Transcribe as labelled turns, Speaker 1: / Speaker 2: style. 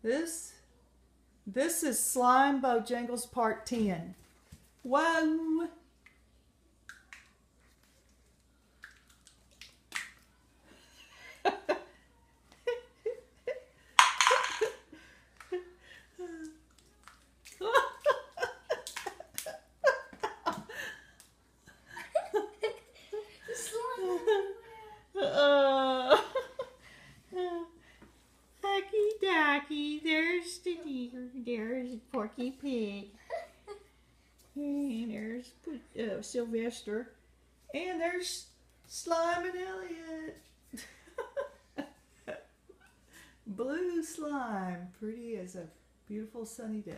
Speaker 1: This is Slime Bojangles Part 10. Whoa! Hucky Ducky, there's the deer, there's Porky Pig, and there's Sylvester, and there's Slime and Elliot. Blue slime, pretty as a beautiful sunny day.